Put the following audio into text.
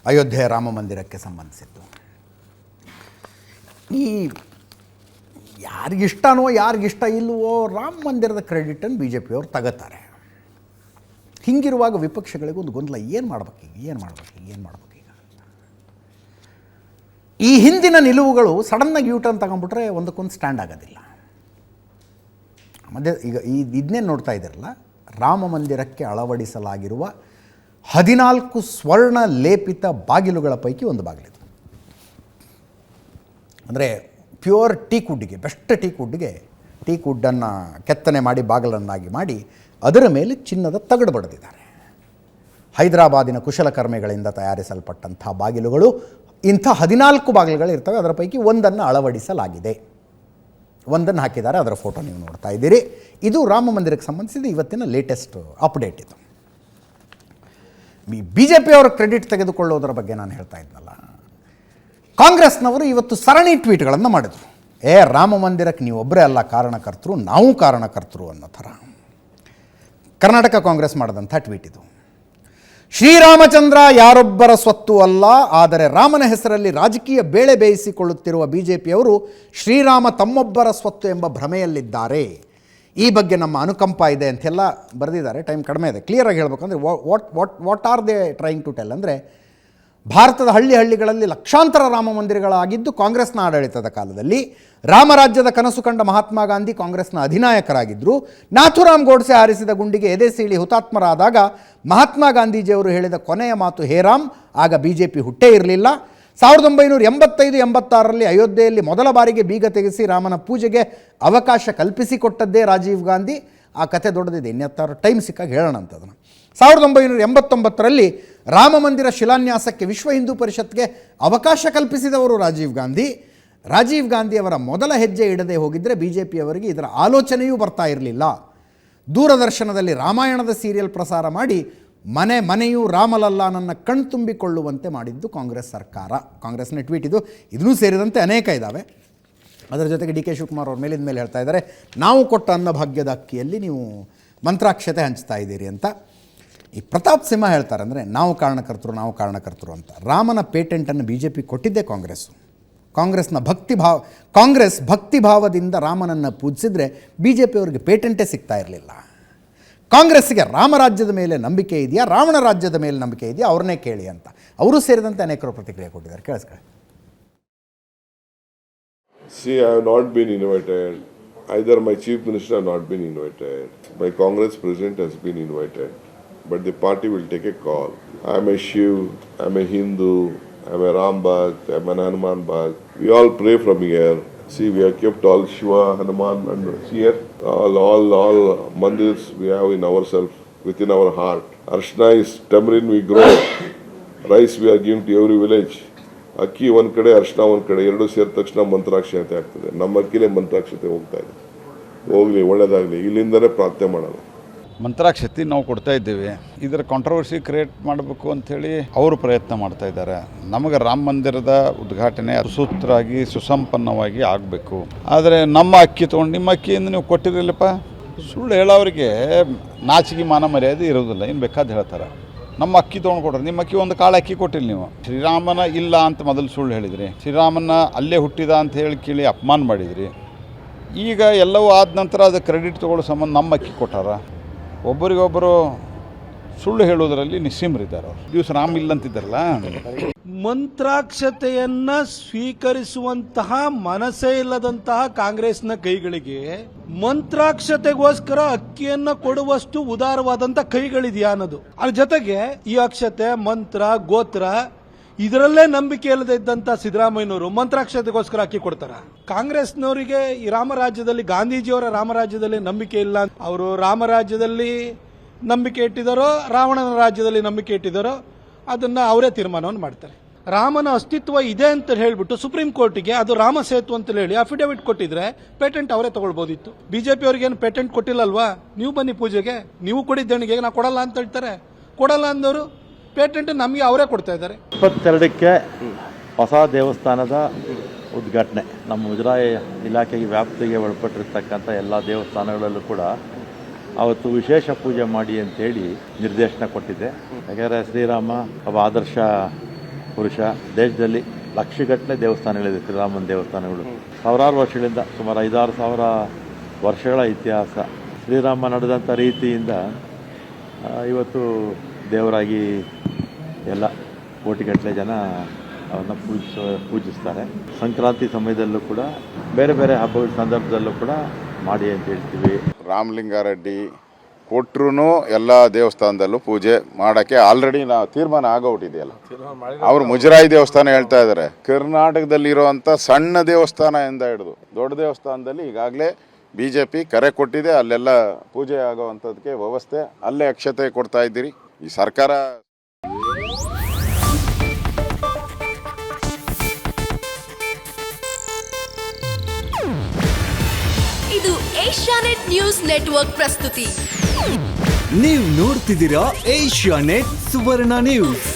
ಅಯೋಧ್ಯೆ ರಾಮ ಮಂದಿರಕ್ಕೆ ಸಂಬಂಧಿಸಿದ್ದು. ಈ ಯಾರಿಗಿಷ್ಟನೋ ಯಾರಿಗಿಷ್ಟ ಇಲ್ಲವೋ ರಾಮ ಮಂದಿರದ ಕ್ರೆಡಿಟನ್ನು ಬಿ ಜೆ ಪಿಯವರು ತಗೋತಾರೆ. ಹೀಗಿರುವಾಗ ವಿಪಕ್ಷಗಳಿಗೆ ಒಂದು ಗೊಂದಲ, ಏನು ಮಾಡ್ಬೇಕು ಈಗ. ಈ ಹಿಂದಿನ ನಿಲುವುಗಳು ಸಡನ್ನಾಗಿ ಯೂಟರ್ನ್ ತಗೊಂಡ್ಬಿಟ್ರೆ ಒಂದಕ್ಕೊಂದು ಸ್ಟ್ಯಾಂಡ್ ಆಗೋದಿಲ್ಲ. ಮತ್ತೆ ಈಗ ಇದನ್ನೇ ನೋಡ್ತಾ ಇದ್ದೀರಲ್ಲ, ರಾಮ ಮಂದಿರಕ್ಕೆ ಅಳವಡಿಸಲಾಗಿರುವ 14 ಸ್ವರ್ಣ ಲೇಪಿತ ಬಾಗಿಲುಗಳ ಪೈಕಿ ಒಂದು ಬಾಗಿಲಿದು. ಅಂದರೆ ಪ್ಯೂರ್ ಟೀಕ್ವುಡ್ಡಿಗೆ, ಬೆಸ್ಟ್ ಟೀಕ್ವುಡ್ಡನ್ನು ಕೆತ್ತನೆ ಮಾಡಿ ಬಾಗಿಲನ್ನಾಗಿ ಮಾಡಿ ಅದರ ಮೇಲೆ ಚಿನ್ನದ ತಗಡು ಬಡಿದಿದ್ದಾರೆ. ಹೈದರಾಬಾದಿನ ಕುಶಲಕರ್ಮಿಗಳಿಂದ ತಯಾರಿಸಲ್ಪಟ್ಟಂಥ ಬಾಗಿಲುಗಳು, ಇಂಥ 14 ಬಾಗಿಲುಗಳಿರ್ತವೆ. ಅದರ ಪೈಕಿ ಒಂದನ್ನು ಅಳವಡಿಸಲಾಗಿದೆ, ಒಂದನ್ನು ಹಾಕಿದ್ದಾರೆ. ಅದರ ಫೋಟೋ ನೀವು ನೋಡ್ತಾ ಇದ್ದೀರಿ. ಇದು ರಾಮ ಮಂದಿರಕ್ಕೆ ಸಂಬಂಧಿಸಿದ ಇವತ್ತಿನ ಲೇಟೆಸ್ಟ್ ಅಪ್ಡೇಟ್. ಇದು ಬಿ ಜೆ ಪಿಯವರ ಕ್ರೆಡಿಟ್ ತೆಗೆದುಕೊಳ್ಳೋದರ ಬಗ್ಗೆ ನಾನು ಹೇಳ್ತಾ ಇದ್ನಲ್ಲ, ಕಾಂಗ್ರೆಸ್ನವರು ಇವತ್ತು ಸರಣಿ ಟ್ವೀಟ್ಗಳನ್ನು ಮಾಡಿದರು. ರಾಮ ಮಂದಿರಕ್ಕೆ ನೀವೊಬ್ಬರೇ ಅಲ್ಲ ಕಾರಣಕರ್ತರು, ನಾವು ಕಾರಣಕರ್ತರು ಅನ್ನೋ ಥರ. ಕರ್ನಾಟಕ ಕಾಂಗ್ರೆಸ್ ಮಾಡಿದಂಥ ಟ್ವೀಟ್ ಇದು. ಶ್ರೀರಾಮಚಂದ್ರ ಯಾರೊಬ್ಬರ ಸ್ವತ್ತು ಅಲ್ಲ, ಆದರೆ ರಾಮನ ಹೆಸರಲ್ಲಿ ರಾಜಕೀಯ ಬೇಳೆ ಬೇಯಿಸಿಕೊಳ್ಳುತ್ತಿರುವ ಬಿ ಜೆ ಪಿಯವರು ಶ್ರೀರಾಮ ತಮ್ಮೊಬ್ಬರ ಸ್ವತ್ತು ಎಂಬ ಭ್ರಮೆಯಲ್ಲಿದ್ದಾರೆ. ಈ ಬಗ್ಗೆ ನಮ್ಮ ಅನುಕಂಪ ಇದೆ ಅಂತೆಲ್ಲ ಬರೆದಿದ್ದಾರೆ. ಟೈಮ್ ಕಡಿಮೆ ಇದೆ. ಕ್ಲಿಯರಾಗಿ ಹೇಳಬೇಕಂದ್ರೆ what are they trying to tell ಅಂದರೆ, ಭಾರತದ ಹಳ್ಳಿಗಳಲ್ಲಿ ಲಕ್ಷಾಂತರ ರಾಮ ಮಂದಿರಗಳಾಗಿದ್ದು ಕಾಂಗ್ರೆಸ್ನ ಆಡಳಿತದ ಕಾಲದಲ್ಲಿ. ರಾಮರಾಜ್ಯದ ಕನಸು ಕಂಡ ಮಹಾತ್ಮ ಗಾಂಧಿ ಕಾಂಗ್ರೆಸ್ನ ಅಧಿನಾಯಕರಾಗಿದ್ದರು. ನಾಥುರಾಮ್ ಗೋಡ್ಸೆ ಹಾರಿಸಿದ ಗುಂಡಿಗೆ ಎದೆ ಸೀಳಿ ಹುತಾತ್ಮರಾದಾಗ ಮಹಾತ್ಮ ಗಾಂಧೀಜಿಯವರು ಹೇಳಿದ ಕೊನೆಯ ಮಾತು ಹೇ ರಾಮ್. ಆಗ ಬಿ ಜೆ ಪಿ ಹುಟ್ಟೇ ಇರಲಿಲ್ಲ. 1985-86ರಲ್ಲಿ ಅಯೋಧ್ಯೆಯಲ್ಲಿ ಮೊದಲ ಬಾರಿಗೆ ಬೀಗ ತೆಗೆಸಿ ರಾಮನ ಪೂಜೆಗೆ ಅವಕಾಶ ಕಲ್ಪಿಸಿಕೊಟ್ಟದ್ದೇ ರಾಜೀವ್ ಗಾಂಧಿ. ಆ ಕಥೆ ದೊಡ್ಡದಿದೆ, ಇನ್ನೆತ್ತಾರು ಟೈಮ್ ಸಿಕ್ಕಾಗ ಹೇಳೋಣ ಅಂತದನ್ನು. 1989ರಲ್ಲಿ ರಾಮ ಮಂದಿರ ಶಿಲಾನ್ಯಾಸಕ್ಕೆ ವಿಶ್ವ ಹಿಂದೂ ಪರಿಷತ್ಗೆ ಅವಕಾಶ ಕಲ್ಪಿಸಿದವರು ರಾಜೀವ್ ಗಾಂಧಿಯವರ ಮೊದಲ ಹೆಜ್ಜೆ ಇಡದೆ ಹೋಗಿದ್ದರೆ ಬಿ ಜೆ ಪಿಯವರಿಗೆ ಇದರ ಆಲೋಚನೆಯೂ ಬರ್ತಾ ಇರಲಿಲ್ಲ. ದೂರದರ್ಶನದಲ್ಲಿ ರಾಮಾಯಣದ ಸೀರಿಯಲ್ ಪ್ರಸಾರ ಮಾಡಿ ಮನೆಯೂ ರಾಮಲಲ್ಲಾನನ್ನು ಕಣ್ತುಂಬಿಕೊಳ್ಳುವಂತೆ ಮಾಡಿದ್ದು ಕಾಂಗ್ರೆಸ್ ಸರ್ಕಾರ. ಕಾಂಗ್ರೆಸ್ನ ಟ್ವೀಟ್ ಇದು. ಇದನ್ನೂ ಸೇರಿದಂತೆ ಅನೇಕ ಇದ್ದಾವೆ. ಅದರ ಜೊತೆಗೆ ಡಿ ಕೆ ಶಿವಕುಮಾರ್ ಅವ್ರ ಮೇಲಿಂದ ಮೇಲೆ ಹೇಳ್ತಾ ಇದ್ದಾರೆ, ನಾವು ಕೊಟ್ಟ ಅನ್ನಭಾಗ್ಯದ ಅಕ್ಕಿಯಲ್ಲಿ ನೀವು ಮಂತ್ರಾಕ್ಷತೆ ಹಂಚ್ತಾ ಇದ್ದೀರಿ ಅಂತ. ಈ ಪ್ರತಾಪ್ ಸಿಂಹ ಹೇಳ್ತಾರೆ ಅಂದರೆ ನಾವು ಕಾರಣಕರ್ತರು ಅಂತ. ರಾಮನ ಪೇಟೆಂಟನ್ನು ಬಿ ಜೆ ಪಿ ಕೊಟ್ಟಿದ್ದೇ ಕಾಂಗ್ರೆಸ್ ಭಕ್ತಿಭಾವದಿಂದ ರಾಮನನ್ನು ಪೂಜಿಸಿದರೆ ಬಿ ಜೆ ಪಿಯವರಿಗೆ ಪೇಟೆಂಟೇ ಸಿಗ್ತಾ ಇರಲಿಲ್ಲ. ಕಾಂಗ್ರೆಸ್ಸಿಗೆ ರಾಮರಾಜ್ಯದ ಮೇಲೆ ನಂಬಿಕೆ ಇದೆಯಾ, ರಾವಣ ರಾಜ್ಯದ ಮೇಲೆ ನಂಬಿಕೆ ಇದೆಯಾ, ಅವ್ರನ್ನೇ ಕೇಳಿ ಅಂತ ಅವರು ಸೇರಿದಂತೆ ಅನೇಕರು ಪ್ರತಿಕ್ರಿಯೆ ಕೊಟ್ಟಿದ್ದಾರೆ. ಕೇಳಿಸ್ಕೊಳ್ಳಿ. See, I have not been invited. Either my chief minister have not been invited. My Congress president has been invited. But the party will take a call. I am a Shiv, I am a Hindu, I am a Ram Bhakt, I am an Hanuman Bhakt. We all pray from here. See, we have kept all Shiva, Hanuman and here. All mandirs we have in ourselves, within our heart. Arshna is tamarind we grow. Rice we are giving to every village. ಅಕ್ಕಿ ಒಂದು ಕಡೆ, ಅರ್ಶಿನ ಒಂದು ಕಡೆ, ಎರಡು ಸೇರಿದ ತಕ್ಷಣ ಮಂತ್ರಾಕ್ಷತೆ ಆಗ್ತದೆ. ನಮ್ಮ ಅಕ್ಕಿಲೇ ಮಂತ್ರಾಕ್ಷತೆ ಹೋಗ್ತಾ ಇದೆ. ಹೋಗಲಿ, ಒಳ್ಳೇದಾಗಲಿ. ಇಲ್ಲಿಂದಲೇ ಪ್ರಾರ್ಥನೆ ಮಾಡೋಣ. ಮಂತ್ರಾಕ್ಷತೆ ನಾವು ಕೊಡ್ತಾ ಇದ್ದೇವೆ. ಇದರ ಕಾಂಟ್ರವರ್ಸಿ ಕ್ರಿಯೇಟ್ ಮಾಡಬೇಕು ಅಂಥೇಳಿ ಅವರು ಪ್ರಯತ್ನ ಮಾಡ್ತಾ ಇದ್ದಾರೆ. ನಮಗೆ ರಾಮ ಮಂದಿರದ ಉದ್ಘಾಟನೆ ಸುಸೂತ್ರವಾಗಿ ಸುಸಂಪನ್ನವಾಗಿ ಆಗಬೇಕು. ಆದರೆ ನಮ್ಮ ಅಕ್ಕಿ ತೊಗೊಂಡು ನಿಮ್ಮ ಅಕ್ಕಿಯಿಂದ ನೀವು ಕೊಟ್ಟಿರಲಿಲ್ಲಪ್ಪ, ಸುಳ್ಳು ಹೇಳೋರಿಗೆ ನಾಚಿಕೆ ಮಾನ ಮರ್ಯಾದೆ ಇರೋದಿಲ್ಲ. ಏನು ಬೇಕಾದ ಹೇಳ್ತಾರೆ. ನಮ್ಮ ಅಕ್ಕಿ ತೊಗೊಂಡು ಕೊಡ್ರಿ, ನಿಮ್ಮ ಅಕ್ಕಿ ಒಂದು ಕಾಳು ಅಕ್ಕಿ ಕೊಟ್ಟಿಲ್ಲ ನೀವು. ಶ್ರೀರಾಮನ ಇಲ್ಲ ಅಂತ ಮೊದಲು ಸುಳ್ಳು ಹೇಳಿದ್ರಿ. ಶ್ರೀರಾಮನ ಅಲ್ಲೇ ಹುಟ್ಟಿದ ಅಂತ ಹೇಳಿ ಕೇಳಿ ಅಪಮಾನ ಮಾಡಿದ್ರಿ. ಈಗ ಎಲ್ಲವೂ ಆದ ನಂತರ ಅದು ಕ್ರೆಡಿಟ್ ತೊಗೊಳ್ಳೋ ಸಂಬಂಧ ನಮ್ಮ ಅಕ್ಕಿ ಕೊಟ್ಟಾರ. ಒಬ್ಬರಿಗೊಬ್ಬರು ಸುಳ್ಳು ಹೇಳೋದರಲ್ಲಿ ನಿಸ್ಸೀಮರಿದ್ದಾರೆ. ಅವರು ದಿವಸ ರಾಮ ಇಲ್ಲ ಅಂತಿದ್ದಾರಲ್ಲ. ಮಂತ್ರಾಕ್ಷತೆಯನ್ನ ಸ್ವೀಕರಿಸುವಂತಹ ಮನಸ್ಸೇ ಇಲ್ಲದಂತಹ ಕಾಂಗ್ರೆಸ್ನ ಕೈಗಳಿಗೆ ಮಂತ್ರಾಕ್ಷತೆಗೋಸ್ಕರ ಅಕ್ಕಿಯನ್ನ ಕೊಡುವಷ್ಟು ಉದಾರವಾದಂತ ಕೈಗಳಿದೆಯಾ ಅನ್ನೋದು. ಅದ್ರ ಜೊತೆಗೆ ಈ ಅಕ್ಷತೆ, ಮಂತ್ರ, ಗೋತ್ರ ಇದರಲ್ಲೇ ನಂಬಿಕೆ ಇಲ್ಲದೆ ಇದ್ದಂತ ಸಿದ್ದರಾಮಯ್ಯನವರು ಮಂತ್ರಾಕ್ಷತೆಗೋಸ್ಕರ ಅಕ್ಕಿ ಕೊಡ್ತಾರ. ಕಾಂಗ್ರೆಸ್ನವರಿಗೆ ಈ ರಾಮರಾಜ್ಯದಲ್ಲಿ, ಗಾಂಧೀಜಿಯವರ ರಾಮರಾಜ್ಯದಲ್ಲಿ ನಂಬಿಕೆ ಇಲ್ಲ. ಅವರು ರಾಮರಾಜ್ಯದಲ್ಲಿ ನಂಬಿಕೆ ಇಟ್ಟಿದ್ದಾರೋ ರಾವಣನ ರಾಜ್ಯದಲ್ಲಿ ನಂಬಿಕೆ ಇಟ್ಟಿದ್ದಾರೋ ಅದನ್ನ ಅವರೇ ತೀರ್ಮಾನವನ್ನು ಮಾಡ್ತಾರೆ. ರಾಮನ ಅಸ್ತಿತ್ವ ಇದೆ ಅಂತ ಹೇಳ್ಬಿಟ್ಟು ಸುಪ್ರೀಂ ಕೋರ್ಟಿಗೆ ಅದು ರಾಮ ಸೇತು ಅಂತ ಹೇಳಿ ಅಫಿಡವಿಟ್ ಕೊಟ್ಟಿದ್ರೆ ಪೇಟೆಂಟ್ ಅವರೇ ತಗೊಳ್ಬೋದಿತ್ತು. ಬಿಜೆಪಿ ಅವ್ರಿಗೆ ಏನು ಪೇಟೆಂಟ್ ಕೊಟ್ಟಿಲ್ಲಲ್ವಾ? ನೀವು ಬನ್ನಿ ಪೂಜೆಗೆ, ನೀವು ಕೊಡಿದ್ದೇಣಿಗೆ ನಾ ಕೊಡಲ್ಲ ಅಂತ ಹೇಳ್ತಾರೆ. ಕೊಡಲ್ಲ ಅಂದವರು ಪೇಟೆಂಟ್ ನಮಗೆ ಅವರೇ ಕೊಡ್ತಾ ಇದ್ದಾರೆ. 22ಕ್ಕೆ ಹೊಸ ದೇವಸ್ಥಾನದ ಉದ್ಘಾಟನೆ. ನಮ್ಮ ಮುಜರಾಯಿ ಇಲಾಖೆಗೆ ವ್ಯಾಪ್ತಿಗೆ ಒಳಪಟ್ಟಿರ್ತಕ್ಕಂಥ ಎಲ್ಲ ದೇವಸ್ಥಾನಗಳಲ್ಲೂ ಕೂಡ ಅವತ್ತು ವಿಶೇಷ ಪೂಜೆ ಮಾಡಿ ಅಂತೇಳಿ ನಿರ್ದೇಶನ ಕೊಟ್ಟಿದ್ದೆ. ಯಾಕಂದರೆ ಶ್ರೀರಾಮ ಒಬ್ಬ ಆದರ್ಶ ಪುರುಷ. ದೇಶದಲ್ಲಿ ಲಕ್ಷಗಟ್ಟಲೆ ದೇವಸ್ಥಾನಗಳಿದೆ, ಶ್ರೀರಾಮನ ದೇವಸ್ಥಾನಗಳು. ಸಾವಿರಾರು ವರ್ಷಗಳಿಂದ, ಸುಮಾರು 5,000-6,000 ವರ್ಷಗಳ ಇತಿಹಾಸ. ಶ್ರೀರಾಮ ನಡೆದಂಥ ರೀತಿಯಿಂದ ಇವತ್ತು ದೇವರಾಗಿ ಎಲ್ಲ ಕೋಟಿಗಟ್ಟಲೆ ಜನ ಅವನ್ನ ಪೂಜಿಸ್ತಾರೆ. ಸಂಕ್ರಾಂತಿ ಸಮಯದಲ್ಲೂ ಕೂಡ, ಬೇರೆ ಬೇರೆ ಹಬ್ಬಗಳ ಸಂದರ್ಭದಲ್ಲೂ ಕೂಡ ಮಾಡಿ ಅಂತ ಹೇಳ್ತೀವಿ. ರಾಮಲಿಂಗಾರೆಡ್ಡಿ ಕೊಟ್ಟರು ಎಲ್ಲ ದೇವಸ್ಥಾನದಲ್ಲೂ ಪೂಜೆ ಮಾಡೋಕ್ಕೆ ಆಲ್ರೆಡಿ ನಾವು ತೀರ್ಮಾನ ಆಗೋಗ್ಬಿಟ್ಟಿದೆಯಲ್ಲ. ಅವರು ಮುಜರಾಯಿ ದೇವಸ್ಥಾನ ಹೇಳ್ತಾ ಇದ್ದಾರೆ. ಕರ್ನಾಟಕದಲ್ಲಿರುವಂಥ ಸಣ್ಣ ದೇವಸ್ಥಾನದಿಂದ ಹಿಡಿದು ದೊಡ್ಡ ದೇವಸ್ಥಾನದಲ್ಲಿ ಈಗಾಗಲೇ BJP ಕರೆ ಕೊಟ್ಟಿದೆ. ಅಲ್ಲೆಲ್ಲ ಪೂಜೆ ಆಗೋವಂಥದ್ದಕ್ಕೆ ವ್ಯವಸ್ಥೆ, ಅಲ್ಲೇ ಅಕ್ಷತೆ ಕೊಡ್ತಾ ಇದ್ದೀರಿ. ಈ ಸರ್ಕಾರ ಇದು ಏಷ್ಯಾನೆಟ್ ನ್ಯೂಸ್ ನೆಟ್ವರ್ಕ್ ಪ್ರಸ್ತುತಿ. ನೀವು ನೋಡ್ತಿದ್ದೀರಾ ಏಷ್ಯಾನೆಟ್ ಸುವರ್ಣ ನ್ಯೂಸ್.